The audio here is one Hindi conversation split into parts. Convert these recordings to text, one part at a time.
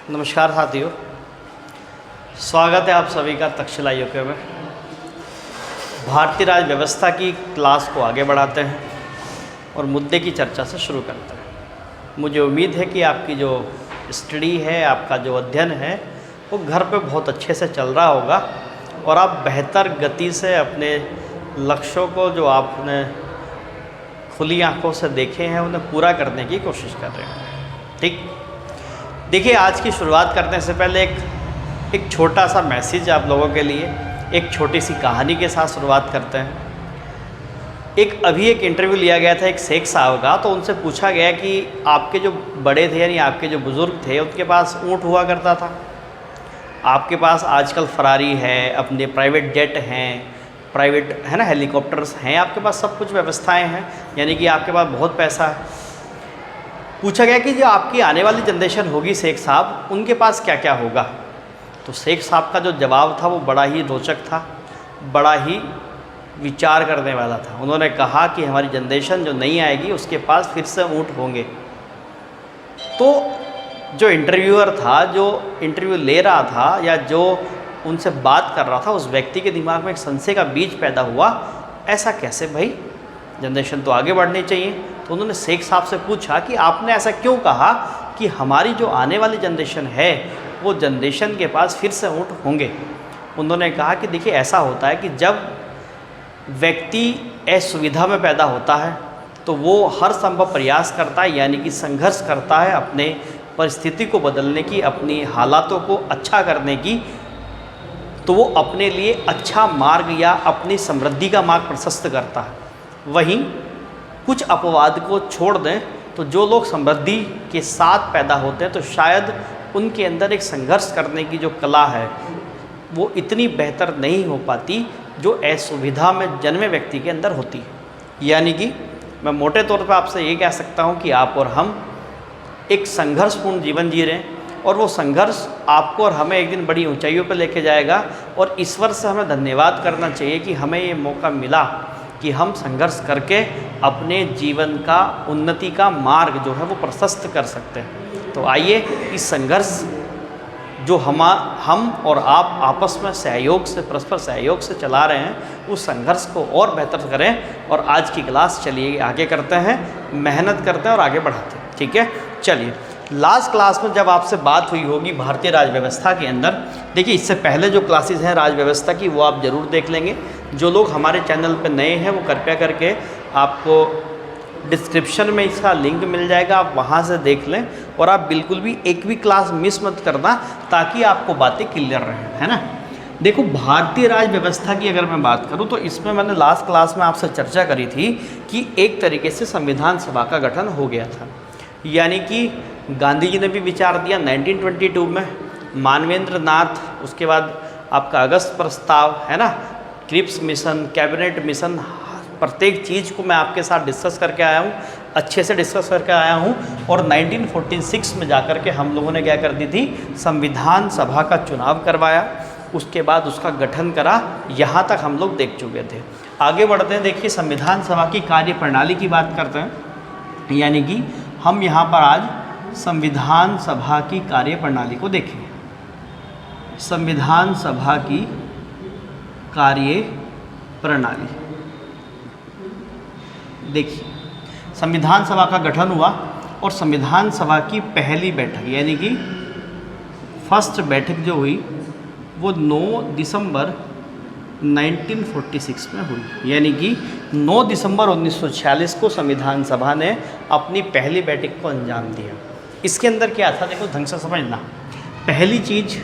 नमस्कार साथियों, स्वागत है आप सभी का तक्षशिला यूके में। भारतीय राज्य व्यवस्था की क्लास को आगे बढ़ाते हैं और मुद्दे की चर्चा से शुरू करते हैं। मुझे उम्मीद है कि आपकी जो स्टडी है, आपका जो अध्ययन है, वो घर पे बहुत अच्छे से चल रहा होगा और आप बेहतर गति से अपने लक्ष्यों को जो आपने खुली आंखों से देखे हैं उन्हें पूरा करने की कोशिश कर रहे हैं। ठीक, देखिए, आज की शुरुआत करने से पहले एक छोटा सा मैसेज आप लोगों के लिए, एक छोटी सी कहानी के साथ शुरुआत करते हैं। अभी एक इंटरव्यू लिया गया था एक शेख साहब का, तो उनसे पूछा गया कि आपके जो बड़े थे यानी आपके जो बुज़ुर्ग थे उनके पास ऊँट हुआ करता था, आपके पास आजकल फरारी है, अपने प्राइवेट जेट हैं, प्राइवेट है ना, हेलीकॉप्टर्स हैं, आपके पास सब कुछ व्यवस्थाएं हैं, यानी कि आपके पास बहुत पैसा है। पूछा गया कि जो आपकी आने वाली जनरेशन होगी शेख साहब, उनके पास क्या क्या होगा। तो शेख साहब का जो जवाब था वो बड़ा ही रोचक था, बड़ा ही विचार करने वाला था। उन्होंने कहा कि हमारी जनरेशन जो नहीं आएगी उसके पास फिर से ऊँट होंगे। तो जो इंटरव्यूअर था, जो इंटरव्यू ले रहा था या जो उनसे बात कर रहा था, उस व्यक्ति के दिमाग में एक संशय का बीज पैदा हुआ, ऐसा कैसे भाई, जनरेशन तो आगे बढ़नी चाहिए। तो उन्होंने शेख साहब से पूछा कि आपने ऐसा क्यों कहा कि हमारी जो आने वाली जनरेशन है वो जनरेशन के पास फिर से ऊँट होंगे। उन्होंने कहा कि देखिए, ऐसा होता है कि जब व्यक्ति असुविधा में पैदा होता है तो वो हर संभव प्रयास करता है, यानी कि संघर्ष करता है अपने परिस्थिति को बदलने की, अपनी हालातों को अच्छा करने की। तो वो अपने लिए अच्छा मार्ग या अपनी समृद्धि का मार्ग प्रशस्त करता है। वहीं कुछ अपवाद को छोड़ दें तो जो लोग समृद्धि के साथ पैदा होते हैं तो शायद उनके अंदर एक संघर्ष करने की जो कला है वो इतनी बेहतर नहीं हो पाती जो असुविधा में जन्मे व्यक्ति के अंदर होती है। यानी कि मैं मोटे तौर पर आपसे ये कह सकता हूँ कि आप और हम एक संघर्षपूर्ण जीवन जी रहे हैं और वो संघर्ष आपको और हमें एक दिन बड़ी ऊंचाइयों पर लेके जाएगा। और ईश्वर से हमें धन्यवाद करना चाहिए कि हमें ये मौका मिला कि हम संघर्ष करके अपने जीवन का उन्नति का मार्ग जो है वो प्रशस्त कर सकते हैं। तो आइए इस संघर्ष जो हम और आप आपस में सहयोग से, परस्पर सहयोग से चला रहे हैं, उस संघर्ष को और बेहतर करें। और आज की क्लास चलिए आगे करते हैं, मेहनत करते हैं और आगे बढ़ाते हैं। ठीक है, चलिए। लास्ट क्लास में जब आपसे बात हुई होगी भारतीय राज्य व्यवस्था के अंदर, देखिए इससे पहले जो क्लासेस हैं राज्य व्यवस्था की वो आप ज़रूर देख लेंगे। जो लोग हमारे चैनल पर नए हैं वो कृपया करके, आपको डिस्क्रिप्शन में इसका लिंक मिल जाएगा, आप वहाँ से देख लें। और आप बिल्कुल भी एक भी क्लास मिस मत करना ताकि आपको बातें क्लियर रहें, है ना। देखो, भारतीय राज्य व्यवस्था की अगर मैं बात करूँ तो इसमें मैंने लास्ट क्लास में आपसे चर्चा करी थी कि एक तरीके से संविधान सभा का गठन हो गया था। यानी कि गांधी जी ने भी विचार दिया 1922 में, मानवेंद्र नाथ, उसके बाद आपका अगस्त प्रस्ताव, है ना, क्रिप्स मिशन, कैबिनेट मिशन, प्रत्येक चीज़ को मैं आपके साथ डिस्कस करके आया हूँ, अच्छे से डिस्कस करके आया हूँ। और 1946 में जाकर के हम लोगों ने क्या कर दी थी, संविधान सभा का चुनाव करवाया, उसके बाद उसका गठन करा। यहाँ तक हम लोग देख चुके थे। आगे बढ़ते हैं, देखिए संविधान सभा की कार्यप्रणाली की बात करते हैं। यानी कि हम यहाँ पर आज संविधान सभा की कार्यप्रणाली को देखें। संविधान सभा की कार्यप्रणाली देखिए, संविधान सभा का गठन हुआ और संविधान सभा की पहली बैठक यानी कि फर्स्ट बैठक जो हुई वो 9 दिसंबर 1946 में हुई। यानी कि 9 दिसंबर 1946 को संविधान सभा ने अपनी पहली बैठक को अंजाम दिया। इसके अंदर क्या था, देखो ढंग से समझना। पहली चीज़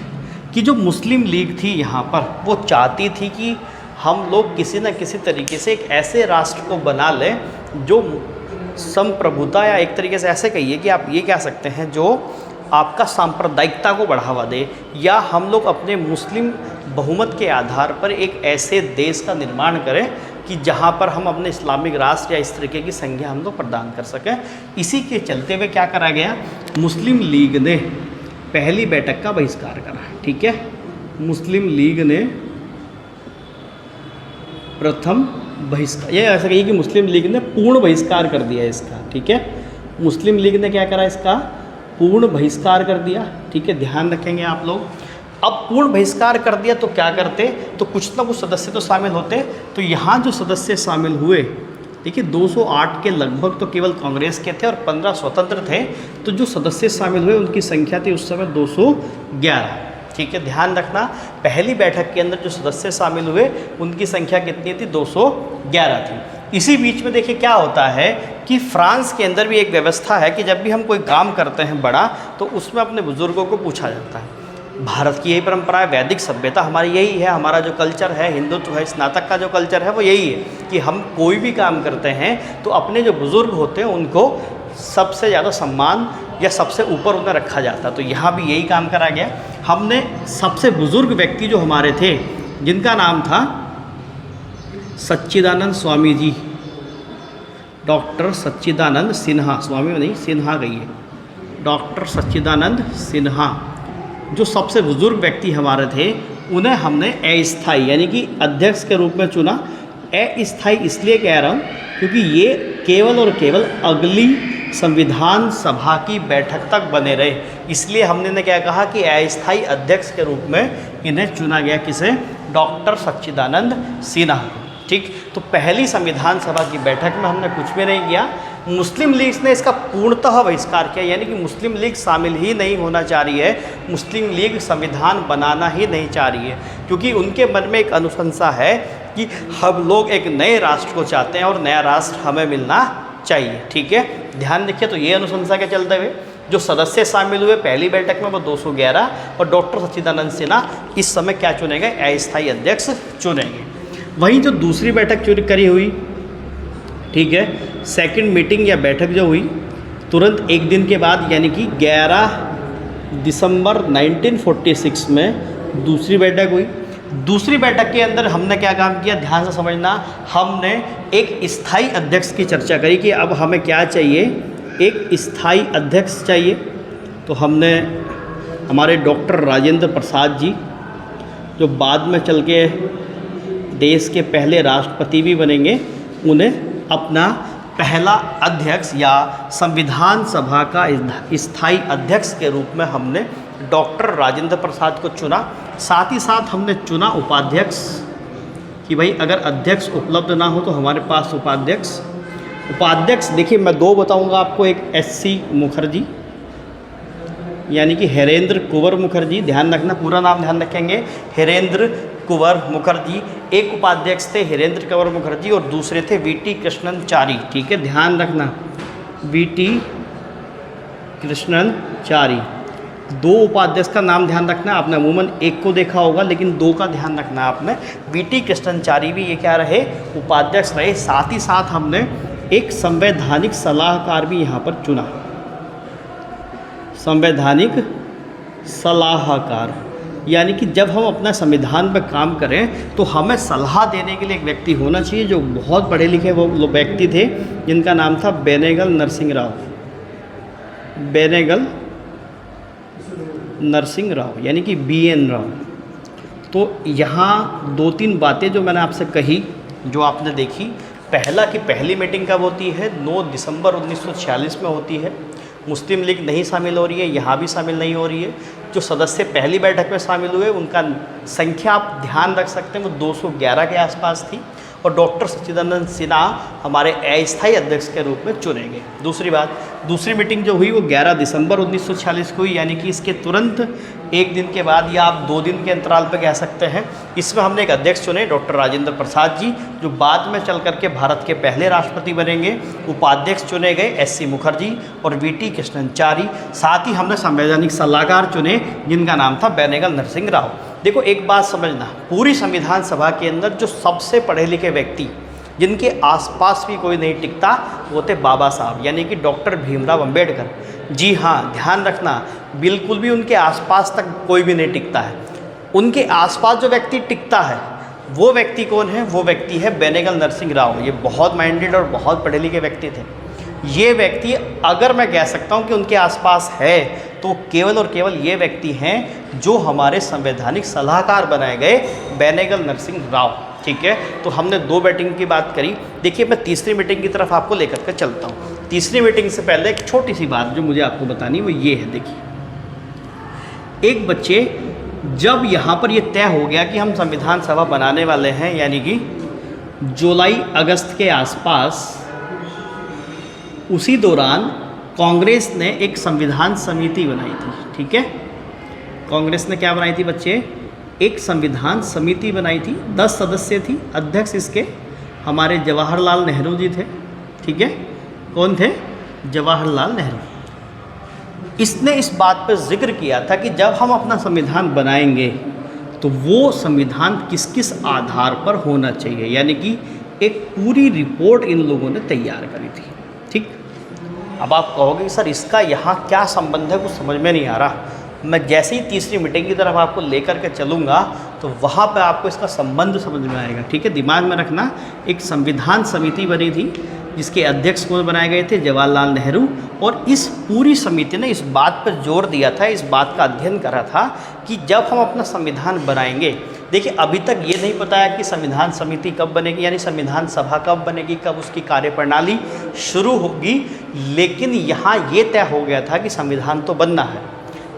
कि जो मुस्लिम लीग थी यहाँ पर, वो चाहती थी कि हम लोग किसी न किसी तरीके से एक ऐसे राष्ट्र को बना लें जो संप्रभुता, या एक तरीके से ऐसे कहिए कि आप ये कह सकते हैं जो आपका सांप्रदायिकता को बढ़ावा दे, या हम लोग अपने मुस्लिम बहुमत के आधार पर एक ऐसे देश का निर्माण करें कि जहाँ पर हम अपने इस्लामिक राष्ट्र या इस तरीके की संज्ञा हम लोग प्रदान कर सकें। इसी के चलते हुए क्या करा गया, मुस्लिम लीग ने पहली बैठक का बहिष्कार करा। ठीक है, मुस्लिम लीग ने प्रथम बहिष्कार, ये ऐसा कहिए कि मुस्लिम लीग ने पूर्ण बहिष्कार कर दिया इसका। ठीक है, मुस्लिम लीग ने क्या करा, इसका पूर्ण बहिष्कार कर दिया, ठीक है, ध्यान रखेंगे आप लोग। अब पूर्ण बहिष्कार कर दिया तो क्या करते, तो कुछ ना कुछ सदस्य तो शामिल होते। तो यहाँ जो सदस्य शामिल हुए, देखिए 208 के लगभग तो केवल कांग्रेस के थे और 15 स्वतंत्र थे। तो जो सदस्य शामिल हुए उनकी संख्या थी उस समय 211, ठीक है, ध्यान रखना। पहली बैठक के अंदर जो सदस्य शामिल हुए उनकी संख्या कितनी थी, 211 थी। इसी बीच में देखिए क्या होता है कि फ्रांस के अंदर भी एक व्यवस्था है कि जब भी हम कोई काम करते हैं बड़ा, तो उसमें अपने बुज़ुर्गों को पूछा जाता है। भारत की यही परंपरा है, वैदिक सभ्यता हमारी यही है, हमारा जो कल्चर है, हिंदुत्व है, स्नातक का जो कल्चर है वो यही है कि हम कोई भी काम करते हैं तो अपने जो बुज़ुर्ग होते हैं उनको सबसे ज़्यादा सम्मान या सबसे ऊपर उन्हें रखा जाता है। तो यहाँ भी यही काम करा गया। हमने सबसे बुज़ुर्ग व्यक्ति जो हमारे थे, जिनका नाम था सच्चिदानंद स्वामी जी, डॉक्टर सच्चिदानंद सिन्हा, स्वामी नहीं सिन्हा गई है, डॉक्टर सच्चिदानंद सिन्हा, जो सबसे बुज़ुर्ग व्यक्ति हमारे थे, उन्हें हमने अस्थायी यानी कि अध्यक्ष के रूप में चुना। अस्थायी इसलिए कह रहा हूँ क्योंकि ये केवल और केवल अगली संविधान सभा की बैठक तक बने रहे, इसलिए हमने ने क्या कहा कि अस्थायी अध्यक्ष के रूप में इन्हें चुना गया। किसे, डॉक्टर सच्चिदानंद सिन्हा, ठीक। तो पहली संविधान सभा की बैठक में हमने कुछ भी नहीं किया। मुस्लिम लीग ने इसका पूर्णतः बहिष्कार किया, यानी कि मुस्लिम लीग शामिल ही नहीं होना चाह रही है, मुस्लिम लीग संविधान बनाना ही नहीं चाह रही है, क्योंकि उनके मन में एक अनुशंसा है कि हम लोग एक नए राष्ट्र को चाहते हैं और नया राष्ट्र हमें मिलना चाहिए, ठीक है, ध्यान रखिए। तो ये अनुशंसा के चलते हुए जो सदस्य शामिल हुए पहली बैठक में वो 211 और डॉक्टर सच्चिदानंद सिन्हा इस समय क्या चुने गए, अस्थायी अध्यक्ष चुने गए। वहीं जो दूसरी बैठक चुनी करी हुई, ठीक है, सेकंड मीटिंग या बैठक जो हुई तुरंत एक दिन के बाद, यानी कि 11 दिसंबर 1946 में दूसरी बैठक हुई। दूसरी बैठक के अंदर हमने क्या काम किया, ध्यान से समझना, हमने एक स्थायी अध्यक्ष की चर्चा करी कि अब हमें क्या चाहिए, एक स्थायी अध्यक्ष चाहिए। तो हमने हमारे डॉक्टर राजेंद्र प्रसाद जी, जो बाद में चल के देश के पहले राष्ट्रपति भी बनेंगे, उन्हें अपना पहला अध्यक्ष या संविधान सभा का स्थायी अध्यक्ष के रूप में हमने डॉक्टर राजेंद्र प्रसाद को चुना। साथ ही साथ हमने चुना उपाध्यक्ष कि भाई अगर अध्यक्ष उपलब्ध ना हो तो हमारे पास उपाध्यक्ष देखिए मैं दो बताऊंगा आपको, एक एससी मुखर्जी यानी कि हरेंद्र कुंवर मुखर्जी, ध्यान रखना पूरा नाम ध्यान रखेंगे, हरेंद्र कुंवर मुखर्जी एक उपाध्यक्ष थे, हरेंद्र कुंवर मुखर्जी, और दूसरे थे वीटी कृष्णनचारी, ठीक है, ध्यान रखना वीटी कृष्णनचारी। दो उपाध्यक्ष का नाम ध्यान रखना, आपने अमूमन एक को देखा होगा लेकिन दो का ध्यान रखना आपने। वीटी कृष्णनचारी भी ये क्या रहे, उपाध्यक्ष रहे। साथ ही साथ हमने एक संवैधानिक सलाहकार भी यहाँ पर चुना, संवैधानिक सलाहकार, यानी कि जब हम अपना संविधान पर काम करें तो हमें सलाह देने के लिए एक व्यक्ति होना चाहिए जो बहुत पढ़े लिखे वो व्यक्ति थे, जिनका नाम था बेनेगल नरसिंह राव, बेनेगल नरसिंह राव यानी कि BN राव। तो यहाँ दो तीन बातें जो मैंने आपसे कही, जो आपने देखी, पहला कि पहली मीटिंग कब होती है, 9 दिसंबर 1946 में होती है। मुस्लिम लीग नहीं शामिल हो रही है, यहाँ भी शामिल नहीं हो रही है। जो सदस्य पहली बैठक में शामिल हुए उनका संख्या आप ध्यान रख सकते हैं, वो 211 के आसपास थी, और डॉक्टर सच्चिदानंद सिन्हा हमारे अस्थायी अध्यक्ष के रूप में चुने गए। दूसरी बात, दूसरी मीटिंग जो हुई वो 11 दिसंबर 1946 को हुई, यानी कि इसके तुरंत एक दिन के बाद या आप 2 दिन के अंतराल पर कह सकते हैं। इसमें हमने एक अध्यक्ष चुने, डॉक्टर राजेंद्र प्रसाद जी, जो बाद में चल करके भारत के पहले राष्ट्रपति बनेंगे। उपाध्यक्ष चुने गए SC मुखर्जी और वीटी कृष्णनचारी। साथ ही हमने संवैधानिक सलाहकार चुने, जिनका नाम था बेनेगल नरसिंह राव। देखो एक बात समझना, पूरी संविधान सभा के अंदर जो सबसे पढ़े लिखे व्यक्ति जिनके आसपास भी कोई नहीं टिकता वो थे बाबा साहब, यानी कि डॉक्टर भीमराव अंबेडकर। जी हाँ, ध्यान रखना, बिल्कुल भी उनके आसपास तक कोई भी नहीं टिकता है। उनके आसपास जो व्यक्ति टिकता है वो व्यक्ति कौन है, वो व्यक्ति है बेनेगल नरसिंह राव। ये बहुत माइंडेड और बहुत पढ़े लिखे व्यक्ति थे। ये व्यक्ति अगर मैं कह सकता हूँ कि उनके आसपास है तो केवल और केवल ये व्यक्ति हैं जो हमारे संवैधानिक सलाहकार बनाए गए, बेनेगल नरसिंह राव, ठीक है। तो हमने 2 मीटिंग की बात करी। देखिए मैं तीसरी मीटिंग की तरफ आपको लेकर के चलता हूँ। तीसरी मीटिंग से पहले एक छोटी सी बात जो मुझे आपको बतानी वो ये है। देखिए, एक बच्चे जब यहाँ पर ये तय हो गया कि हम संविधान सभा बनाने वाले हैं, यानी कि जुलाई अगस्त के आसपास, उसी दौरान कांग्रेस ने एक संविधान समिति बनाई थी। ठीक है, कांग्रेस ने क्या बनाई थी बच्चे? एक संविधान समिति बनाई थी। 10 सदस्य थी। अध्यक्ष इसके हमारे जवाहरलाल नेहरू जी थे। ठीक है, कौन थे? जवाहरलाल नेहरू। इसने इस बात पर जिक्र किया था कि जब हम अपना संविधान बनाएंगे तो वो संविधान किस किस आधार पर होना चाहिए, यानी कि एक पूरी रिपोर्ट इन लोगों ने तैयार करी थी। ठीक, अब आप कहोगे सर इसका यहाँ क्या संबंध है, कुछ समझ में नहीं आ रहा। मैं जैसे ही तीसरी मीटिंग की तरफ आपको लेकर के चलूँगा तो वहाँ पे आपको इसका संबंध समझ में आएगा। ठीक है, दिमाग में रखना, एक संविधान समिति बनी थी जिसके अध्यक्ष कौन बनाए गए थे? जवाहरलाल नेहरू। और इस पूरी समिति ने इस बात पर जोर दिया था, इस बात का अध्ययन करा था कि जब हम अपना संविधान बनाएंगे, देखिए अभी तक ये नहीं पता है कि संविधान समिति कब बनेगी, यानी संविधान सभा कब बनेगी, कब उसकी कार्यप्रणाली शुरू होगी, लेकिन यहाँ ये तय हो गया था कि संविधान तो बनना है।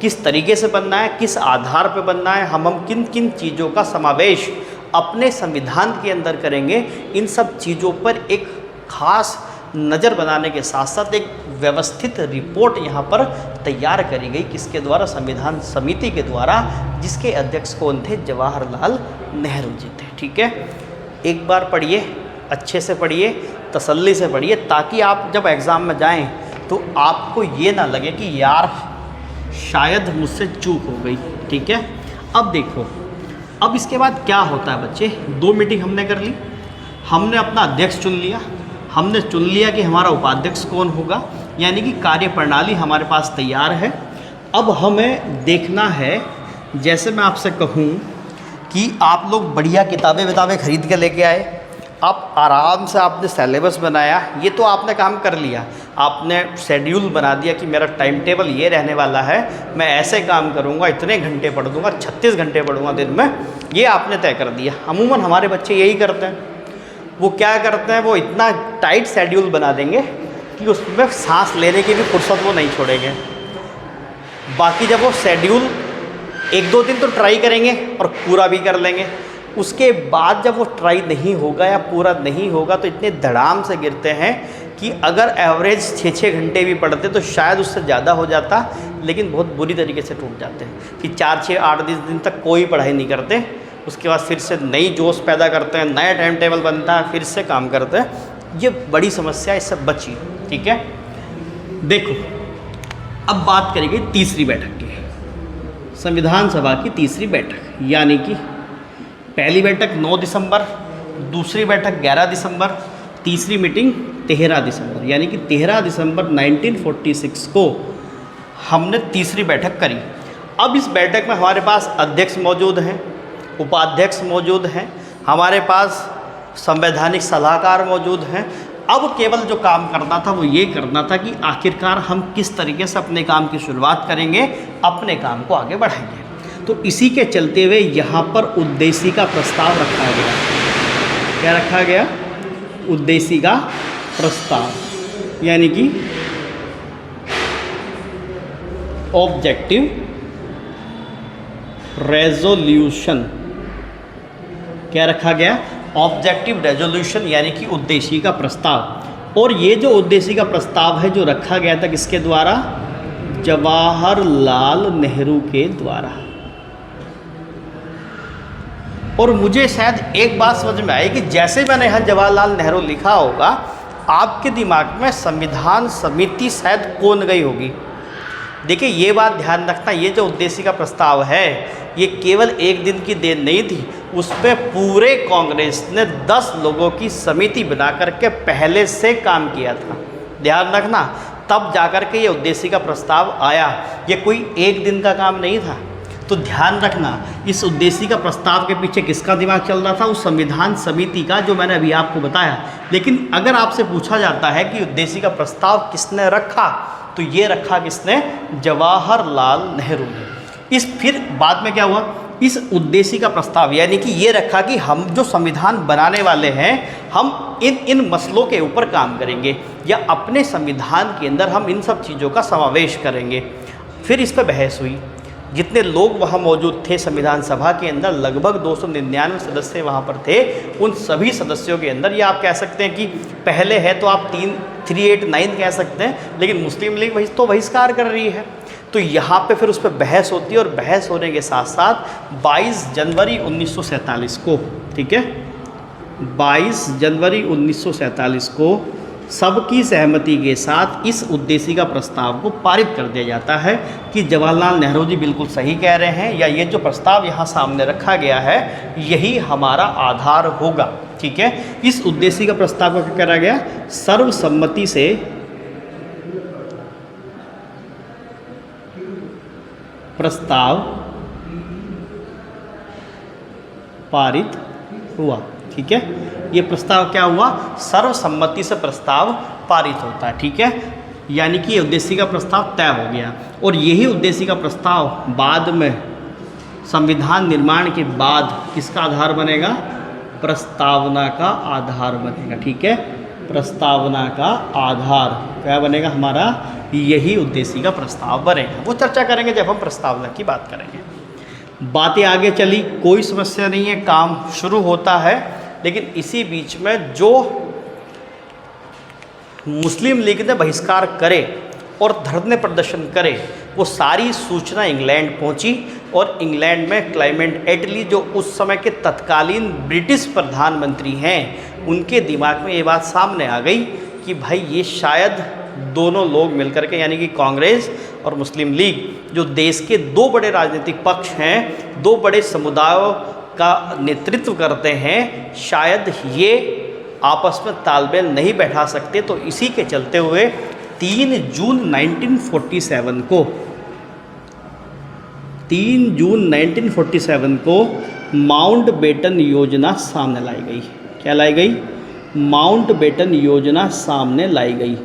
किस तरीके से बनना है, किस आधार पर बनना है, हम किन किन चीज़ों का समावेश अपने संविधान के अंदर करेंगे, इन सब चीज़ों पर एक खास नज़र बनाने के साथ साथ एक व्यवस्थित रिपोर्ट यहाँ पर तैयार करी गई। किसके द्वारा? संविधान समिति के द्वारा, जिसके अध्यक्ष कौन थे? जवाहरलाल नेहरू जी थे। ठीक है, एक बार पढ़िए, अच्छे से पढ़िए, तसल्ली से पढ़िए, ताकि आप जब एग्ज़ाम में जाएं तो आपको ये ना लगे कि यार शायद मुझसे चूक हो गई। ठीक है, अब देखो, अब इसके बाद क्या होता है बच्चे? 2 मीटिंग हमने कर ली, हमने अपना अध्यक्ष चुन लिया, हमने चुन लिया कि हमारा उपाध्यक्ष कौन होगा, यानी कि कार्यप्रणाली हमारे पास तैयार है। अब हमें देखना है, जैसे मैं आपसे कहूँ कि आप लोग बढ़िया किताबें खरीद के लेके आए, आप आराम से आपने सिलेबस बनाया, ये तो आपने काम कर लिया, आपने शेड्यूल बना दिया कि मेरा टाइम टेबल ये रहने वाला है, मैं ऐसे काम करूँगा, इतने घंटे पढ़ दूँगा, 36 घंटे पढ़ूँगा दिन में, ये आपने तय कर दिया। अमूमन हमारे बच्चे यही करते हैं। वो क्या करते हैं? वो इतना टाइट शेड्यूल बना देंगे कि उसमें सांस लेने की भी फुर्सत वो नहीं छोड़ेंगे। बाकी जब वो शेड्यूल 1-2 दिन तो ट्राई करेंगे और पूरा भी कर लेंगे, उसके बाद जब वो ट्राई नहीं होगा या पूरा नहीं होगा तो इतने धड़ाम से गिरते हैं कि अगर एवरेज 6-6 घंटे भी पढ़ते तो शायद उससे ज़्यादा हो जाता, लेकिन बहुत बुरी तरीके से टूट जाते हैं कि 4-6-8 दिन तक कोई पढ़ाई नहीं करते। उसके बाद फिर से नई जोश पैदा करते हैं, नया टाइम टेबल बनता है, फिर से काम करते हैं। ये बड़ी समस्या, इससे बचिए। ठीक है, देखो अब बात करेंगे तीसरी बैठक की, संविधान सभा की तीसरी बैठक, यानी कि पहली बैठक 9 दिसंबर, दूसरी बैठक 11 दिसंबर, तीसरी मीटिंग 13 दिसंबर, यानी कि 13 दिसंबर 1946 को हमने तीसरी बैठक करी। अब इस बैठक में हमारे पास अध्यक्ष मौजूद हैं, उपाध्यक्ष मौजूद हैं, हमारे पास संवैधानिक सलाहकार मौजूद हैं। अब केवल जो काम करना था वो ये करना था कि आखिरकार हम किस तरीके से अपने काम की शुरुआत करेंगे, अपने काम को आगे बढ़ाएंगे। तो इसी के चलते हुए यहाँ पर उद्देशिका प्रस्ताव रखा गया। क्या रखा गया? उद्देशिका प्रस्ताव, यानी कि ऑब्जेक्टिव रेजोल्यूशन। क्या रखा गया? ऑब्जेक्टिव रेजोल्यूशन, यानी कि उद्देशिका प्रस्ताव। और ये जो उद्देशिका प्रस्ताव है जो रखा गया था किसके द्वारा? जवाहरलाल नेहरू के द्वारा। और मुझे शायद एक बात समझ में आई कि जैसे मैंने यहाँ जवाहरलाल नेहरू लिखा होगा, आपके दिमाग में संविधान समिति शायद कौन गई होगी। देखिए ये बात ध्यान रखना, ये जो उद्देशिका प्रस्ताव है ये केवल एक दिन की देन नहीं थी, उस पर पूरे कांग्रेस ने 10 लोगों की समिति बना करके पहले से काम किया था। ध्यान रखना, तब जाकर के ये उद्देशिका प्रस्ताव आया, ये कोई एक दिन का काम नहीं था। तो ध्यान रखना, इस उद्देशिका प्रस्ताव के पीछे किसका दिमाग चल रहा था? उस संविधान समिति का, जो मैंने अभी आपको बताया। लेकिन अगर आपसे पूछा जाता है कि उद्देशिका प्रस्ताव किसने रखा, तो ये रखा किसने? जवाहरलाल नेहरू ने। इस फिर बाद में क्या हुआ? इस उद्देश्य का प्रस्ताव, यानी कि ये रखा कि हम जो संविधान बनाने वाले हैं हम इन मसलों के ऊपर काम करेंगे या अपने संविधान के अंदर हम इन सब चीज़ों का समावेश करेंगे। फिर इस पर बहस हुई। जितने लोग वहाँ मौजूद थे संविधान सभा के अंदर, लगभग 299 सदस्य वहाँ पर थे। उन सभी सदस्यों के अंदर, या आप कह सकते हैं कि पहले है तो आप 389 कह सकते हैं, लेकिन मुस्लिम लीग तो बहिष्कार कर रही है। तो यहाँ पे फिर उस पर बहस होती है और बहस होने के साथ साथ 22 जनवरी 1947 को, ठीक है, 22 जनवरी 1947 को सबकी सहमति के साथ इस उद्देश्य का प्रस्ताव को पारित कर दिया जाता है कि जवाहरलाल नेहरू जी बिल्कुल सही कह रहे हैं, या ये जो प्रस्ताव यहाँ सामने रखा गया है यही हमारा आधार होगा। ठीक है, इस उद्देश्य का प्रस्ताव को क्या करा गया, सर्वसम्मति से प्रस्ताव पारित हुआ। ठीक है, ये प्रस्ताव क्या हुआ, सर्वसम्मति से प्रस्ताव पारित होता है। ठीक है, यानी कि उद्देश्य का प्रस्ताव तय हो गया, और यही उद्देश्य का प्रस्ताव बाद में संविधान निर्माण के बाद किसका आधार बनेगा, प्रस्तावना का आधार बनेगा। ठीक है, प्रस्तावना का आधार क्या बनेगा हमारा, यही उद्देश्य का प्रस्ताव बनेगा। वो चर्चा करेंगे जब हम प्रस्तावना की बात करेंगे। बातें आगे चली, कोई समस्या नहीं है, काम शुरू होता है। लेकिन इसी बीच में जो मुस्लिम लीग ने बहिष्कार करे और धरने प्रदर्शन करे, वो सारी सूचना इंग्लैंड पहुंची, और इंग्लैंड में क्लेमेंट एटली जो उस समय के तत्कालीन ब्रिटिश प्रधानमंत्री हैं, उनके दिमाग में ये बात सामने आ गई कि भाई ये शायद दोनों लोग मिलकर के, यानी कि कांग्रेस और मुस्लिम लीग, जो देश के दो बड़े राजनीतिक पक्ष हैं, दो बड़े समुदायों का नेतृत्व करते हैं, शायद ये आपस में तालमेल नहीं बैठा सकते। तो इसी के चलते हुए 3 जून 1947 को 3 जून 1947 को माउंटबेटन योजना सामने लाई गई। क्या लाई गई, माउंटबेटन योजना सामने लाई गई,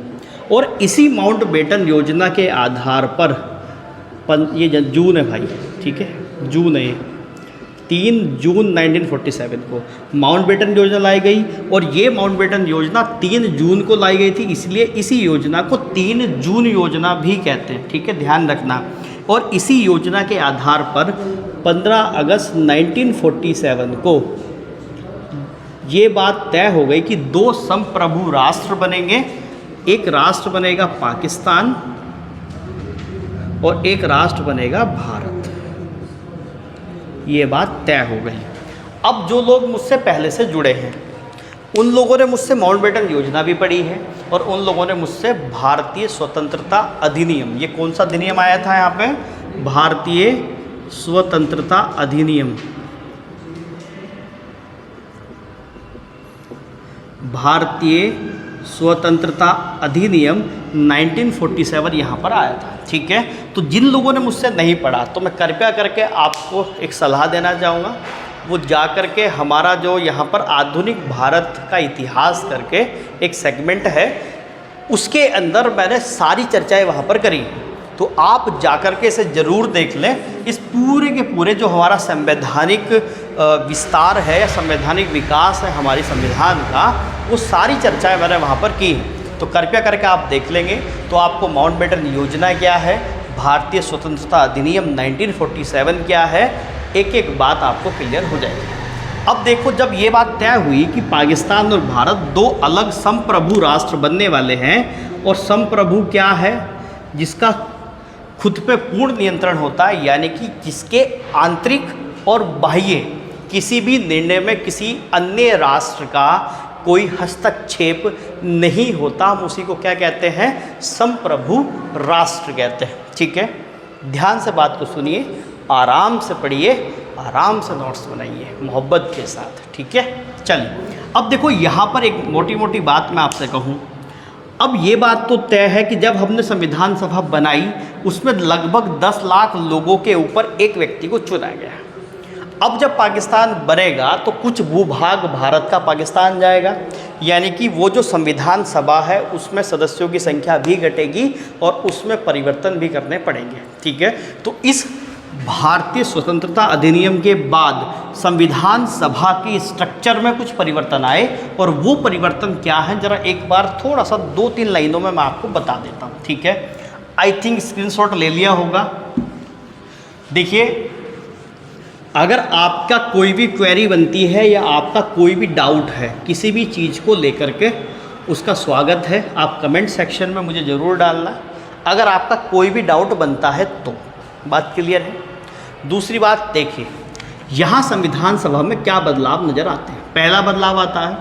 और इसी माउंटबेटन योजना के आधार पर ये जून है भाई, ठीक है, जून है, 3 जून 1947 को माउंटबेटन योजना लाई गई, और ये माउंटबेटन योजना 3 जून को लाई गई थी, इसलिए इसी योजना को 3 जून योजना भी कहते हैं। ठीक है, ध्यान रखना। और इसी योजना के आधार पर 15 अगस्त 1947 को ये बात तय हो गई कि 2 संप्रभु राष्ट्र बनेंगे, एक राष्ट्र बनेगा पाकिस्तान और एक राष्ट्र बनेगा भारत। ये बात तय हो गई। अब जो लोग मुझसे पहले से जुड़े हैं, उन लोगों ने मुझसे माउंटबेटन योजना भी पढ़ी है, और उन लोगों ने मुझसे भारतीय स्वतंत्रता अधिनियम, ये कौन सा अधिनियम आया था यहाँ पे, भारतीय स्वतंत्रता अधिनियम, भारतीय स्वतंत्रता अधिनियम 1947 यहाँ पर आया था। ठीक है, तो जिन लोगों ने मुझसे नहीं पढ़ा, तो मैं कृपया करके आपको एक सलाह देना चाहूँगा, वो जा कर के हमारा जो यहाँ पर आधुनिक भारत का इतिहास करके एक सेगमेंट है, उसके अंदर मैंने सारी चर्चाएं वहाँ पर करी, तो आप जा कर के इसे ज़रूर देख लें। इस पूरे के पूरे जो हमारा संवैधानिक विस्तार है या संवैधानिक विकास है हमारी संविधान का, वो सारी चर्चाएं मैंने वहाँ पर की, तो कृपया करके आप देख लेंगे तो आपको माउंटबेटन योजना क्या है, भारतीय स्वतंत्रता अधिनियम 1947 क्या है, एक एक बात आपको क्लियर हो जाएगी। अब देखो, जब ये बात तय हुई कि पाकिस्तान और भारत 2 अलग संप्रभु राष्ट्र बनने वाले हैं, और संप्रभु क्या है, जिसका खुद पे पूर्ण नियंत्रण होता है, यानी कि जिसके आंतरिक और बाह्य किसी भी निर्णय में किसी अन्य राष्ट्र का कोई हस्तक्षेप नहीं होता, हम उसी को क्या कहते हैं, संप्रभु राष्ट्र कहते हैं। ठीक है, ध्यान से बात को सुनिए, आराम से पढ़िए, आराम से नोट्स बनाइए मोहब्बत के साथ। ठीक है, चलिए अब देखो, यहाँ पर एक मोटी मोटी बात मैं आपसे कहूँ। अब ये बात तो तय है कि जब हमने संविधान सभा बनाई, उसमें लगभग 10 लाख लोगों के ऊपर एक व्यक्ति को चुना गया। अब जब पाकिस्तान बनेगा तो कुछ भूभाग भारत का पाकिस्तान जाएगा, यानी कि वो जो संविधान सभा है उसमें सदस्यों की संख्या भी घटेगी और उसमें परिवर्तन भी करने पड़ेंगे। ठीक है, तो इस भारतीय स्वतंत्रता अधिनियम के बाद संविधान सभा के स्ट्रक्चर में कुछ परिवर्तन आए, और वो परिवर्तन क्या है जरा एक बार थोड़ा सा 2-3 लाइनों में मैं आपको बता देता हूँ, ठीक है। आई थिंक स्क्रीनशॉट ले लिया होगा। देखिए, अगर आपका कोई भी क्वेरी बनती है या आपका कोई भी डाउट है किसी भी चीज़ को लेकर के, उसका स्वागत है, आप कमेंट सेक्शन में मुझे ज़रूर डालना। अगर आपका कोई भी डाउट बनता है तो बात क्लियर है। दूसरी बात देखिए, यहाँ संविधान सभा में क्या बदलाव नज़र आते हैं। पहला बदलाव आता है,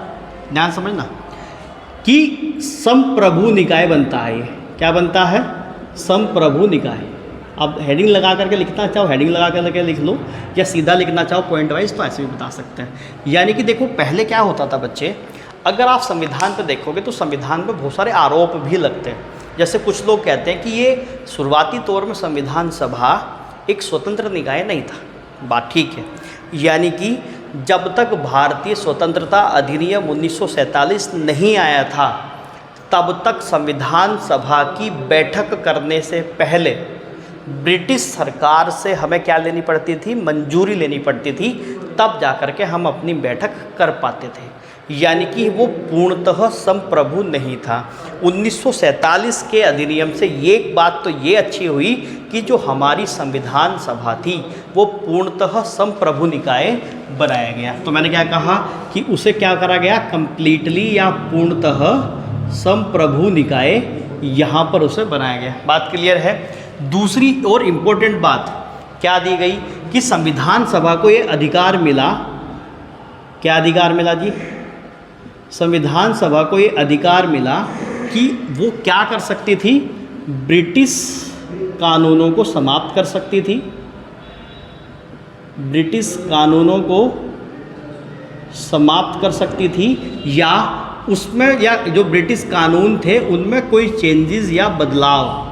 ध्यान समझना, कि संप्रभु निकाय बनता है। ये क्या बनता है? संप्रभु निकाय। अब हेडिंग लगा करके लिखना चाहो हेडिंग लगा करके लिख लो, या सीधा लिखना चाहो पॉइंट वाइज तो ऐसे भी बता सकते हैं। यानी कि देखो, पहले क्या होता था बच्चे, अगर आप संविधान पर देखोगे तो संविधान पर बहुत सारे आरोप भी लगते हैं। जैसे कुछ लोग कहते हैं कि ये शुरुआती तौर में संविधान सभा एक स्वतंत्र निकाय नहीं था। बात ठीक है, यानी कि जब तक भारतीय स्वतंत्रता अधिनियम 1947 नहीं आया था, तब तक संविधान सभा की बैठक करने से पहले ब्रिटिश सरकार से हमें क्या लेनी पड़ती थी? मंजूरी लेनी पड़ती थी, तब जाकर के हम अपनी बैठक कर पाते थे। यानी कि वो पूर्णतः संप्रभु नहीं था। 1947 के अधिनियम से एक बात तो ये अच्छी हुई कि जो हमारी संविधान सभा थी वो पूर्णतः संप्रभु निकाय बनाया गया। तो मैंने क्या कहा कि उसे क्या करा गया? कंप्लीटली या पूर्णतः संप्रभु निकाय यहाँ पर उसे बनाया गया। बात क्लियर है। दूसरी और इम्पोर्टेंट बात क्या दी गई कि संविधान सभा को ये अधिकार मिला, क्या अधिकार मिला जी? संविधान सभा को ये अधिकार मिला कि वो क्या कर सकती थी? ब्रिटिश कानूनों को समाप्त कर सकती थी, ब्रिटिश कानूनों को समाप्त कर सकती थी, या उसमें या जो ब्रिटिश कानून थे उनमें कोई चेंजेस या बदलाव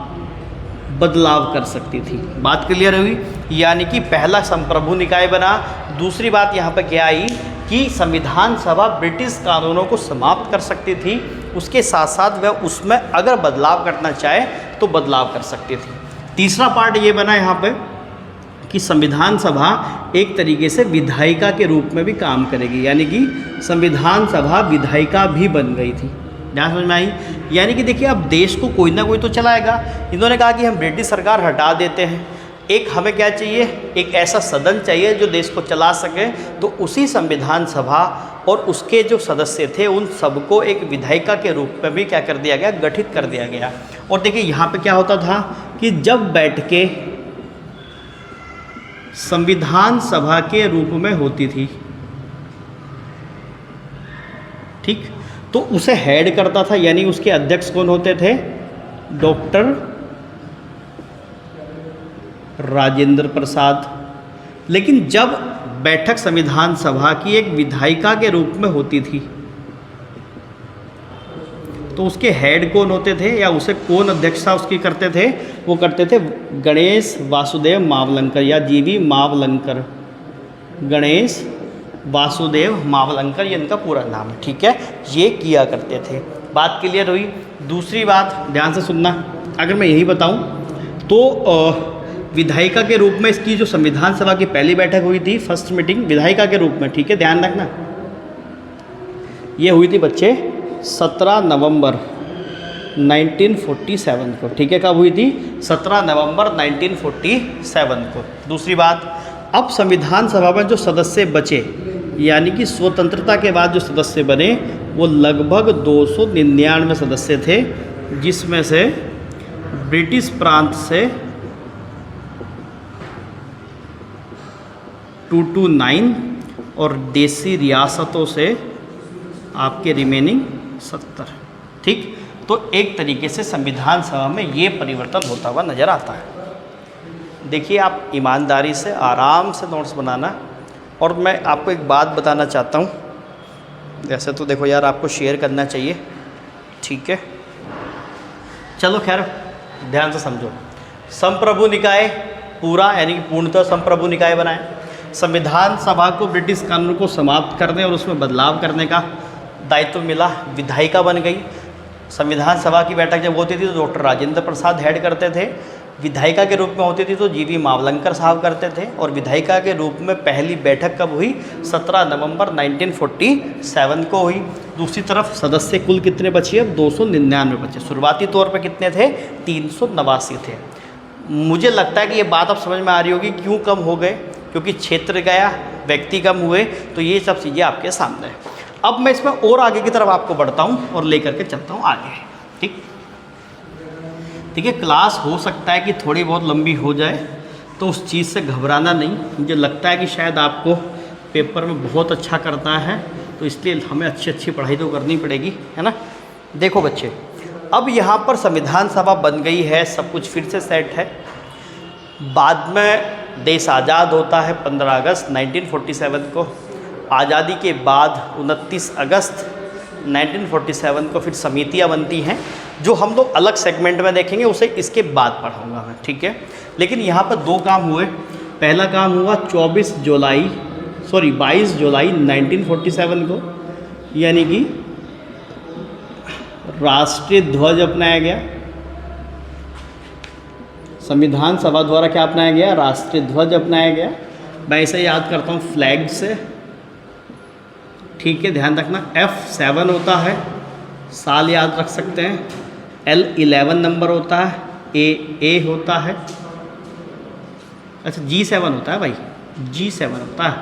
कर सकती थी। बात क्लियर हुई। यानी कि पहला संप्रभु निकाय बना। दूसरी बात यहाँ पर क्या आई कि संविधान सभा ब्रिटिश कानूनों को समाप्त कर सकती थी, उसके साथ साथ वह उसमें अगर बदलाव करना चाहे तो बदलाव कर सकती थी। तीसरा पार्ट ये बना यहाँ पे कि संविधान सभा एक तरीके से विधायिका के रूप में भी काम करेगी, यानी कि संविधान सभा विधायिका भी बन गई थी। ध्यान समझ में आई? यानी कि देखिए, अब देश को कोई ना कोई तो चलाएगा। इन्होंने कहा कि हम ब्रिटिश सरकार हटा देते हैं, एक हमें क्या चाहिए? एक ऐसा सदन चाहिए जो देश को चला सके। तो उसी संविधान सभा और उसके जो सदस्य थे उन सबको एक विधायिका के रूप में भी क्या कर दिया गया? गठित कर दिया गया। और देखिए यहाँ पे क्या होता था कि जब बैठकें संविधान सभा के रूप में होती थी, ठीक, तो उसे हेड करता था, यानी उसके अध्यक्ष कौन होते थे? डॉक्टर राजेंद्र प्रसाद। लेकिन जब बैठक संविधान सभा की एक विधायिका के रूप में होती थी तो उसके हेड कौन होते थे, या उसे कौन अध्यक्षता उसकी करते थे? वो करते थे गणेश वासुदेव मावलंकर या जीवी मावलंकर। गणेश वासुदेव मावलंकर ये इनका पूरा नाम है, ठीक है। ये किया करते थे। बात क्लियर हुई। दूसरी बात ध्यान से सुनना, अगर मैं यही बताऊं तो विधायिका के रूप में इसकी जो संविधान सभा की पहली बैठक हुई थी, फर्स्ट मीटिंग विधायिका के रूप में, ठीक है, ध्यान रखना, ये हुई थी बच्चे 17 नवंबर 1947 को, ठीक है। कब हुई थी? 17 नवंबर 1947 को। दूसरी बात, अब संविधान सभा में जो सदस्य बचे, यानी कि स्वतंत्रता के बाद जो सदस्य बने वो लगभग 299 सदस्य थे, जिसमें से ब्रिटिश प्रांत से 229 और देसी रियासतों से आपके रिमेनिंग 70, ठीक। तो एक तरीके से संविधान सभा में ये परिवर्तन होता हुआ नज़र आता है। देखिए, आप ईमानदारी से आराम से नोट्स बनाना। और मैं आपको एक बात बताना चाहता हूँ, वैसे तो देखो यार आपको शेयर करना चाहिए, ठीक है, चलो खैर ध्यान से समझो। संप्रभु निकाय पूरा, यानी कि पूर्णतः संप्रभु निकाय बनाए। संविधान सभा को ब्रिटिश कानून को समाप्त करने और उसमें बदलाव करने का दायित्व मिला, विधायिका बन गई। संविधान सभा की बैठक जब होती थी तो डॉक्टर राजेंद्र प्रसाद हेड करते थे। विधायिका के रूप में होती थी तो जीवी मावलंकर साहब करते थे, और विधायिका के रूप में पहली बैठक कब हुई? 17 नवंबर 1947 को हुई। दूसरी तरफ सदस्य कुल कितने बचे? अब 299 बचे। शुरुआती तौर पर कितने थे? 389 थे। मुझे लगता है कि ये बात अब समझ में आ रही होगी क्यों कम हो गए, क्योंकि क्षेत्र गया, व्यक्ति कम हुए, तो ये सब चीज़ें आपके सामने हैं। अब मैं इसमें और आगे की तरफ आपको बढ़ता हूँ और लेकर के चलता हूँ आगे। ठीक, देखिए क्लास हो सकता है कि थोड़ी बहुत लंबी हो जाए, तो उस चीज़ से घबराना नहीं। मुझे लगता है कि शायद आपको पेपर में बहुत अच्छा करना है, तो इसलिए हमें अच्छी पढ़ाई तो करनी पड़ेगी, है ना। देखो बच्चे, अब यहाँ पर संविधान सभा बन गई है, सब कुछ फिर से सेट है। बाद में देश आज़ाद होता है 15 अगस्त 1947 को। आज़ादी के बाद 29 अगस्त 1947 को फिर समितियाँ बनती हैं, जो हम लोग अलग सेगमेंट में देखेंगे, उसे इसके बाद पढ़ाऊँगा मैं, ठीक है। लेकिन यहाँ पर दो काम हुए। पहला काम हुआ 22 जुलाई 1947 को, यानी कि राष्ट्रीय ध्वज अपनाया गया। संविधान सभा द्वारा क्या अपनाया गया? राष्ट्रीय ध्वज अपनाया गया। मैं इसे याद करता हूँ फ्लैग से, ठीक है, ध्यान रखना। F7 होता है, साल याद रख सकते हैं। L11 नंबर होता है, A होता है, अच्छा G7 होता है भाई, G7 होता है,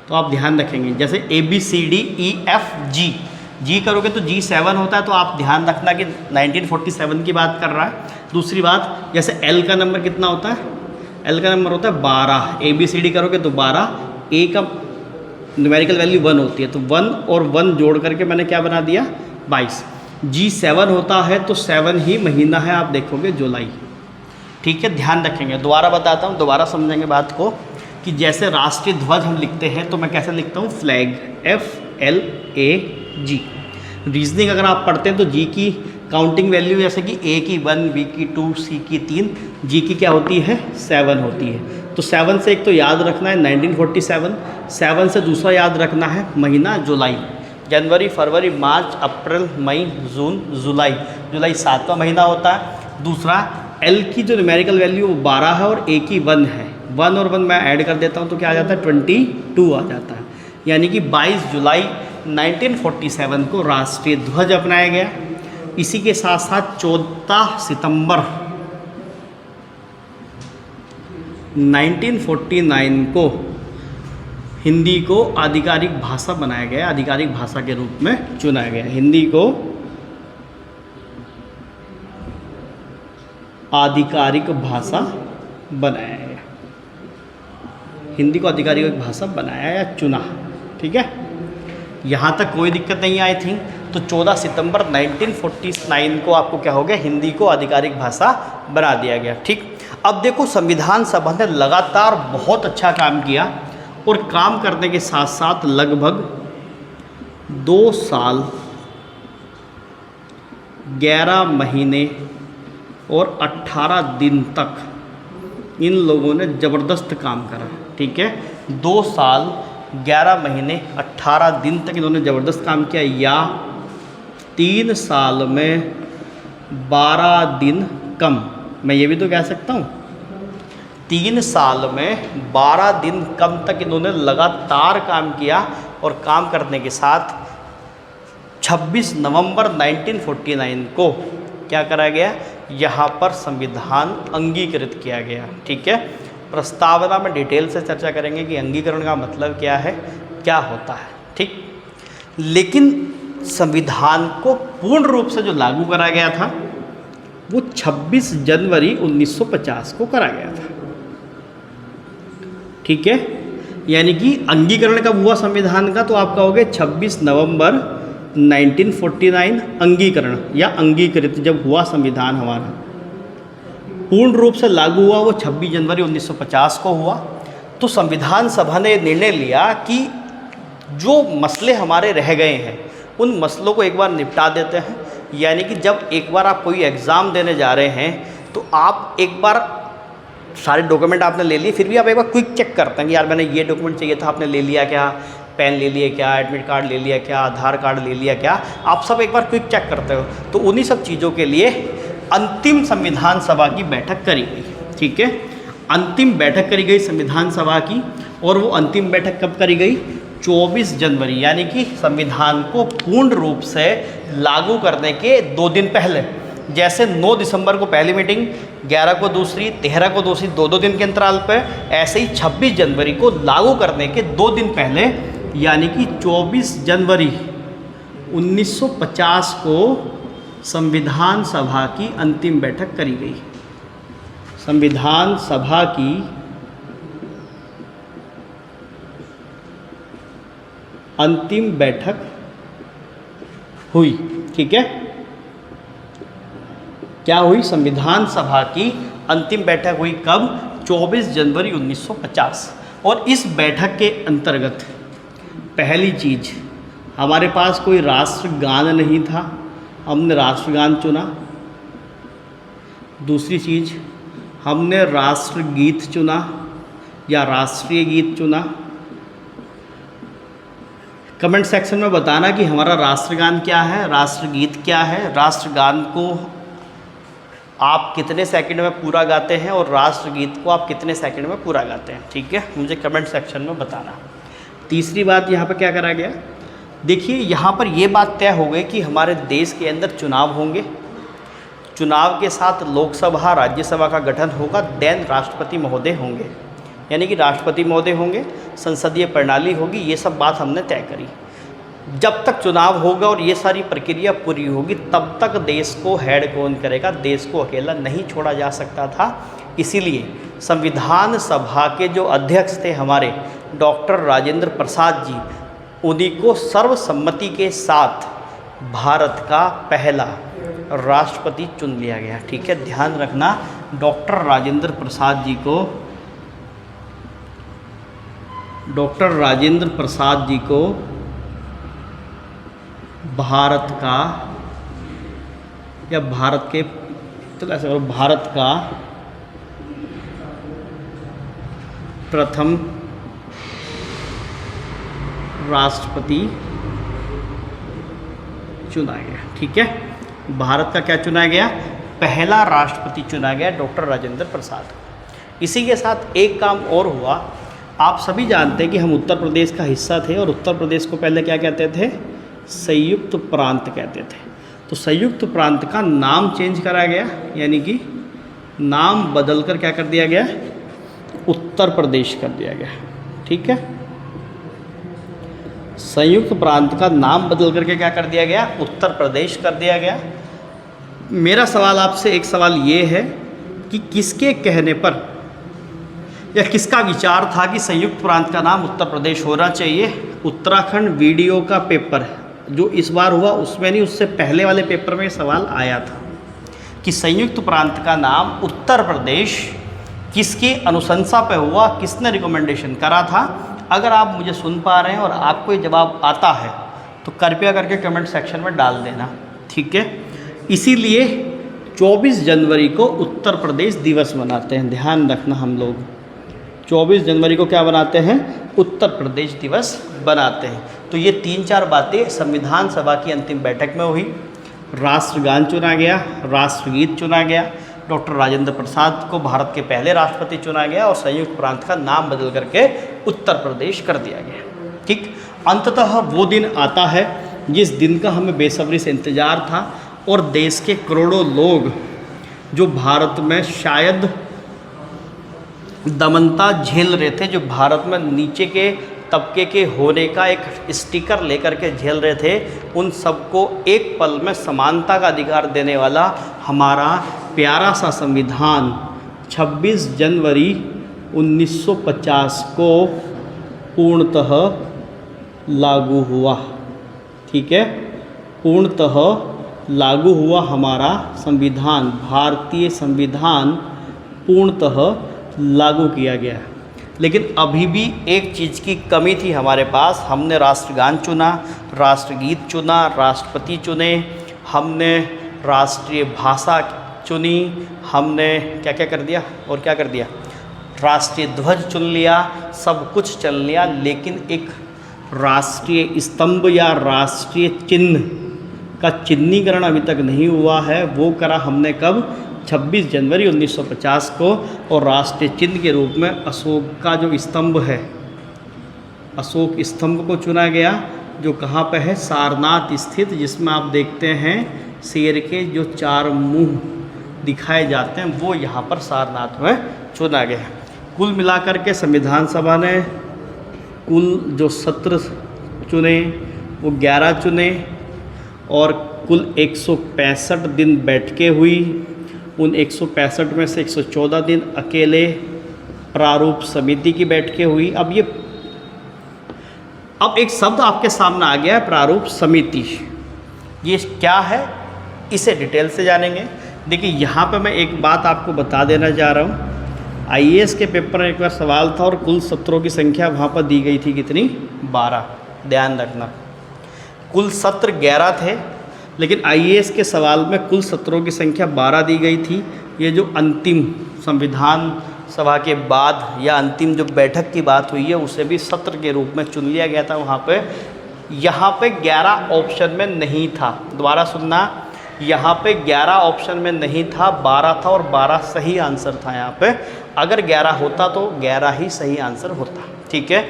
तो आप ध्यान रखेंगे। जैसे ABCDEFG, G करोगे तो G7 होता है, तो आप ध्यान रखना कि 1947 की बात कर रहा है। दूसरी बात, जैसे L का नंबर कितना होता है? L का नंबर होता है 12। ABCD करोगे तो 12, A का न्यूमेरिकल वैल्यू 1 होती है, तो 1 और 1 जोड़ करके मैंने क्या बना दिया? 22। G7 होता है तो 7 ही महीना है, आप देखोगे जुलाई, ठीक है, ध्यान रखेंगे। दोबारा बताता हूँ, दोबारा समझेंगे बात को, कि जैसे राष्ट्रीय ध्वज हम लिखते हैं तो मैं कैसे लिखता हूँ? Flag, FLAG। रीजनिंग अगर आप पढ़ते हैं तो जी की काउंटिंग वैल्यू जैसे कि A की 1, B की 2, C की 3, G की क्या होती है? 7 होती है। तो 7 से एक तो याद रखना है 1947, 7 से दूसरा याद रखना है महीना जुलाई। जनवरी, फरवरी, मार्च, अप्रैल, मई, जून, जुलाई 7वां महीना होता है। दूसरा, L की जो न्यूमेरिकल वैल्यू वो 12 है और A की 1 है। 1 और 1 मैं ऐड कर देता हूँ तो क्या आ जाता है? 22 आ जाता है। यानी कि 22 जुलाई 1947 को राष्ट्रीय ध्वज अपनाया गया। इसी के साथ साथ 14 सितंबर 1949 को हिंदी को आधिकारिक भाषा बनाया गया, आधिकारिक भाषा के रूप में चुना गया। हिंदी को आधिकारिक भाषा बनाया गया, हिंदी को आधिकारिक भाषा बनाया या चुना, ठीक है। यहाँ तक कोई दिक्कत नहीं आई थी। तो 14 सितंबर 1949 को आपको क्या हो गया? हिंदी को आधिकारिक भाषा बना दिया गया, ठीक। अब देखो, संविधान सभा ने लगातार बहुत अच्छा काम किया, और काम करने के साथ साथ लगभग 2 साल 11 महीने और 18 दिन तक इन लोगों ने ज़बरदस्त काम करा, ठीक है। 2 साल 11 महीने 18 दिन तक इन्होंने ज़बरदस्त काम किया, या 3 साल में 12 दिन कम, मैं ये भी तो कह सकता हूँ। 3 साल में 12 दिन कम तक इन्होंने लगातार काम किया, और काम करने के साथ 26 नवंबर 1949 को क्या करा गया? यहाँ पर संविधान अंगीकृत किया गया, ठीक है। प्रस्तावना में डिटेल से चर्चा करेंगे कि अंगीकरण का मतलब क्या है, क्या होता है, ठीक। लेकिन संविधान को पूर्ण रूप से जो लागू करा गया था वो 26 जनवरी 1950 को करा गया था, ठीक है। यानी कि अंगीकरण कब हुआ संविधान का? तो आप कहोगे 26 नवंबर 1949 अंगीकरण या अंगीकृत जब हुआ संविधान हमारा, पूर्ण रूप से लागू हुआ वो 26 जनवरी 1950 को हुआ। तो संविधान सभा ने निर्णय लिया कि जो मसले हमारे रह गए हैं उन मसलों को एक बार निपटा देते हैं। यानी कि जब एक बार आप कोई एग्ज़ाम देने जा रहे हैं तो आप एक बार सारे डॉक्यूमेंट आपने ले लिए, फिर भी आप एक बार क्विक चेक करते हैं कि यार मैंने ये डॉक्यूमेंट चाहिए था, आपने ले लिया क्या? पेन ले लिया क्या? एडमिट कार्ड ले लिया क्या? आधार कार्ड ले लिया क्या? आप सब एक बार क्विक चेक करते हो। तो उन्हीं सब चीज़ों के लिए अंतिम संविधान सभा की बैठक करी गई। ठीक है, अंतिम बैठक करी गई संविधान सभा की, और वो अंतिम बैठक कब करी गई? 24 जनवरी, यानी कि संविधान को पूर्ण रूप से लागू करने के 2 दिन पहले। जैसे 9 दिसंबर को पहली मीटिंग, 11 को दूसरी, 13 को दूसरी, 2-2 दिन के अंतराल पर, ऐसे ही 26 जनवरी को लागू करने के 2 दिन पहले, यानी कि 24 जनवरी 1950 को संविधान सभा की अंतिम बैठक करी गई। संविधान सभा की अंतिम बैठक हुई। ठीक है, क्या हुई? संविधान सभा की अंतिम बैठक हुई कब? 24 जनवरी 1950। और इस बैठक के अंतर्गत पहली चीज, हमारे पास कोई राष्ट्रगान नहीं था, हमने राष्ट्रगान चुना। दूसरी चीज, हमने राष्ट्रगीत चुना या राष्ट्रीय गीत चुना। कमेंट सेक्शन में बताना कि हमारा राष्ट्रगान क्या है, राष्ट्रगीत क्या है, राष्ट्रगान को आप कितने सेकंड में पूरा गाते हैं और राष्ट्रगीत को आप कितने सेकंड में पूरा गाते हैं। ठीक है, मुझे कमेंट सेक्शन में बताना। तीसरी बात यहाँ पर क्या करा गया? देखिए, यहाँ पर ये बात तय हो गई कि हमारे देश के अंदर चुनाव होंगे, चुनाव के साथ लोकसभा राज्यसभा का गठन होगा, देन राष्ट्रपति महोदय होंगे, यानी कि राष्ट्रपति महोदय होंगे, संसदीय प्रणाली होगी। ये सब बात हमने तय करी। जब तक चुनाव होगा और ये सारी प्रक्रिया पूरी होगी, तब तक देश को हेड कौन करेगा? देश को अकेला नहीं छोड़ा जा सकता था। इसीलिए संविधान सभा के जो अध्यक्ष थे हमारे डॉक्टर राजेंद्र प्रसाद जी, उन्हीं को सर्वसम्मति के साथ भारत का पहला राष्ट्रपति चुन लिया गया। ठीक है, ध्यान रखना, डॉक्टर राजेंद्र प्रसाद जी को भारत का, या भारत के, चलो ऐसे करो, भारत का प्रथम राष्ट्रपति चुना गया। ठीक है, भारत का क्या चुना गया? पहला राष्ट्रपति चुना गया डॉक्टर राजेंद्र प्रसाद। इसी के साथ एक काम और हुआ। आप सभी जानते हैं कि हम उत्तर प्रदेश का हिस्सा थे, और उत्तर प्रदेश को पहले क्या कहते थे? संयुक्त प्रांत कहते थे। तो संयुक्त प्रांत का नाम चेंज करा गया, यानी कि नाम बदलकर क्या कर दिया गया? उत्तर प्रदेश कर दिया गया। ठीक है, संयुक्त प्रांत का नाम बदल करके क्या कर दिया गया? उत्तर प्रदेश कर दिया गया। मेरा सवाल आपसे एक सवाल ये है कि किसके कहने पर या किसका विचार था कि संयुक्त प्रांत का नाम उत्तर प्रदेश होना चाहिए? उत्तराखंड वीडियो का पेपर जो इस बार हुआ उसमें नहीं, उससे पहले वाले पेपर में सवाल आया था कि संयुक्त प्रांत का नाम उत्तर प्रदेश किसकी अनुशंसा पे हुआ, किसने रिकमेंडेशन करा था। अगर आप मुझे सुन पा रहे हैं और आपको ये जवाब आता है तो कृपया करके कमेंट सेक्शन में डाल देना। ठीक है, इसीलिए 24 जनवरी को उत्तर प्रदेश दिवस मनाते हैं। ध्यान रखना, हम लोग 24 जनवरी को क्या बनाते हैं? उत्तर प्रदेश दिवस बनाते हैं। तो ये 3-4 बातें संविधान सभा की अंतिम बैठक में हुई। राष्ट्रगान चुना गया, राष्ट्रगीत चुना गया, डॉक्टर राजेंद्र प्रसाद को भारत के पहले राष्ट्रपति चुना गया, और संयुक्त प्रांत का नाम बदल करके उत्तर प्रदेश कर दिया गया। ठीक, अंततः वो दिन आता है जिस दिन का हमें बेसब्री से इंतज़ार था, और देश के करोड़ों लोग जो भारत में शायद दमनता झेल रहे थे, जो भारत में नीचे के तबके के होने का एक स्टिकर लेकर के झेल रहे थे, उन सबको एक पल में समानता का अधिकार देने वाला हमारा प्यारा सा संविधान 26 जनवरी 1950 को पूर्णतः लागू हुआ। ठीक है, पूर्णतः लागू हुआ हमारा संविधान, भारतीय संविधान पूर्णतः लागू किया गया। लेकिन अभी भी एक चीज़ की कमी थी हमारे पास। हमने राष्ट्रगान चुना, राष्ट्रगीत चुना, राष्ट्रपति चुने, हमने राष्ट्रीय भाषा चुनी, हमने क्या क्या कर दिया और क्या कर दिया, राष्ट्रीय ध्वज चुन लिया, सब कुछ चुन लिया, लेकिन एक राष्ट्रीय स्तंभ या राष्ट्रीय चिन्ह का चिन्हीकरण अभी तक नहीं हुआ है, वो करा हमने कब, 26 जनवरी 1950 को। और राष्ट्रीय चिन्ह के रूप में अशोक का जो स्तंभ है, अशोक स्तंभ को चुना गया, जो कहाँ पे है, सारनाथ स्थित, जिसमें आप देखते हैं शेर के जो 4 मुंह दिखाए जाते हैं, वो यहाँ पर सारनाथ में चुना गया। कुल मिलाकर के संविधान सभा ने कुल जो सत्र चुने वो 11 चुने और कुल 165 दिन बैठकें हुई। उन 165 में से 114 दिन अकेले प्रारूप समिति की बैठकें हुई। अब एक शब्द आपके सामने आ गया है, प्रारूप समिति। ये क्या है, इसे डिटेल से जानेंगे। देखिए यहाँ पे मैं एक बात आपको बता देना चाह रहा हूँ। आईएएस के पेपर में एक बार सवाल था और कुल सत्रों की संख्या वहाँ पर दी गई थी कितनी, 12। ध्यान रखना, कुल सत्र 11 थे, लेकिन आईएएस के सवाल में कुल सत्रों की संख्या 12 दी गई थी। ये जो अंतिम संविधान सभा के बाद या अंतिम जो बैठक की बात हुई है, उसे भी सत्र के रूप में चुन लिया गया था वहाँ पे। यहाँ पे 11 ऑप्शन में नहीं था, दोबारा सुनना, यहाँ पे 11 ऑप्शन में नहीं था, 12 था और 12 सही आंसर था यहाँ पे। अगर 11 होता तो 11 ही सही आंसर होता, ठीक है।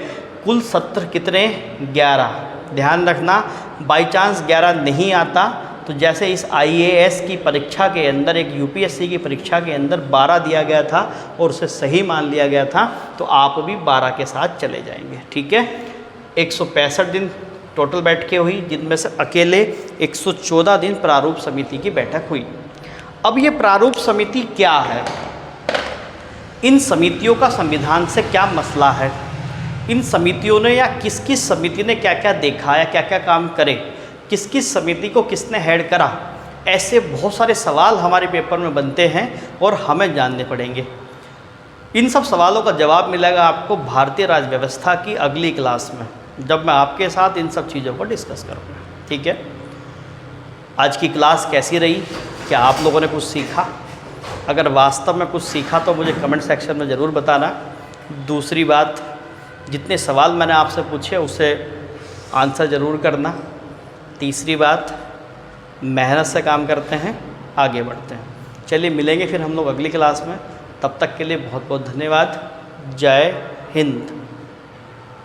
कुल सत्र कितने, 11। ध्यान रखना, बाई चांस 11 नहीं आता तो जैसे इस आईएएस की परीक्षा के अंदर, एक यूपीएससी की परीक्षा के अंदर 12 दिया गया था और उसे सही मान लिया गया था, तो आप भी 12 के साथ चले जाएंगे, ठीक है। 165 दिन टोटल बैठकें हुई, जिनमें से अकेले 114 दिन प्रारूप समिति की बैठक हुई। अब ये प्रारूप समिति क्या है, इन समितियों का संविधान से क्या मसला है, इन समितियों ने या किस किस समिति ने क्या क्या देखा या क्या क्या काम करे, किस किस समिति को किसने हेड करा, ऐसे बहुत सारे सवाल हमारे पेपर में बनते हैं और हमें जानने पड़ेंगे। इन सब सवालों का जवाब मिलेगा आपको भारतीय राज्य व्यवस्था की अगली क्लास में, जब मैं आपके साथ इन सब चीज़ों को डिस्कस करूँगा, ठीक है। आज की क्लास कैसी रही, क्या आप लोगों ने कुछ सीखा? अगर वास्तव में कुछ सीखा तो मुझे कमेंट सेक्शन में ज़रूर बताना। दूसरी बात, जितने सवाल मैंने आपसे पूछे उसे आंसर ज़रूर करना। तीसरी बात, मेहनत से काम करते हैं, आगे बढ़ते हैं। चलिए मिलेंगे फिर हम लोग अगली क्लास में, तब तक के लिए बहुत बहुत धन्यवाद। जय हिंद।